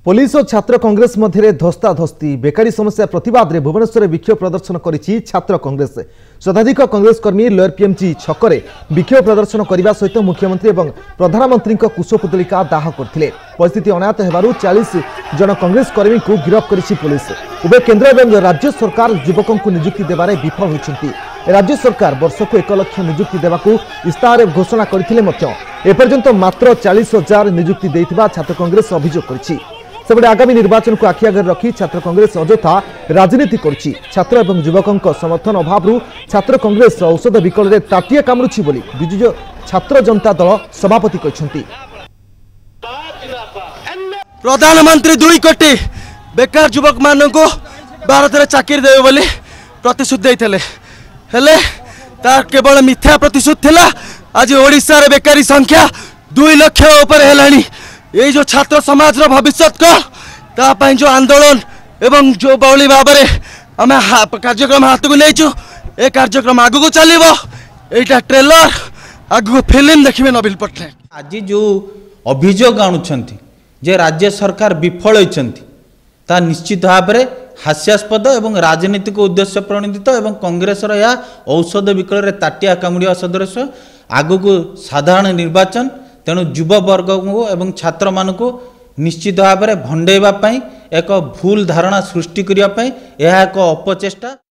Police और छात्र कांग्रेस मध्य धस्ताधस्ती बेकारी समस्या प्रतिवाद में भुवनेश्वर विक्षोभ प्रदर्शन करिछि छात्र कांग्रेस। शताधिक कांग्रेस कर्मी लोअर पीएमजी छकरे विक्षोभ प्रदर्शन करने सहित मुख्यमंत्री और प्रधानमंत्री कुशपुतलिका दाह करथिले। परिस्थिति अनायत हेबारु 40 जन कांग्रेस कर्मी को गिरफ्त करिछि पुलिस। उभय केंद्र और राज्य सरकार युवकों को नियुक्ति देबारे विफल होइछन्ति। राज्य सरकार वर्ष को 1 लाख नियुक्ति देवाकू इस्ताहार घोषणा करथिले मध्य एपर्यंत मात्र 40,000 नियुक्ति देइथिबा छात्र कांग्रेस अभियोग करिछि। सेबडे आगामी निर्वाचन को आखि आगे रखी छात्र कांग्रेस अजथा राजनीति करुछि। छात्र एवं युवकों समर्थन अभाव छात्र कांग्रेस औषध विकल में ताटिया कामुछि बोली विजु छात्र जनता दल सभापति कहछन्ति। प्रधानमंत्री 2 कोटी बेकार युवक मान को भारत में चाकरी देवे बोली प्रतिश्रुति देइथिले, हेले तार केवल मिथ्या प्रतिश्रुति थिला। आज ओडिशा रे बेकारी संख्या 2 लाख ऊपर हेलानी। ये जो छात्र समाज रो भविष्य को जो आंदोलन एवं जो बौली भाव में आम कार्यक्रम हाथ को नहीं ए कार्यक्रम आग को चलो यहाँ ट्रेलर आग को फिल्म देखिए नवीन पट्टनायक। आज जो अभियोग आणुछंती जे राज्य सरकार विफल होइछंती ता निश्चित भाव में हास्यास्पद एवं राजनीतिक उद्देश्य प्रणोदित एवं कांग्रेस या औषध विकल ताटिया कामुड़िया सदृश आग को साधारण निर्वाचन तेणु युव वर्ग को एवं छात्र मान को निश्चित भाव में भंडेवा एक भूल धारणा सृष्टि करने एक अपचेष्टा।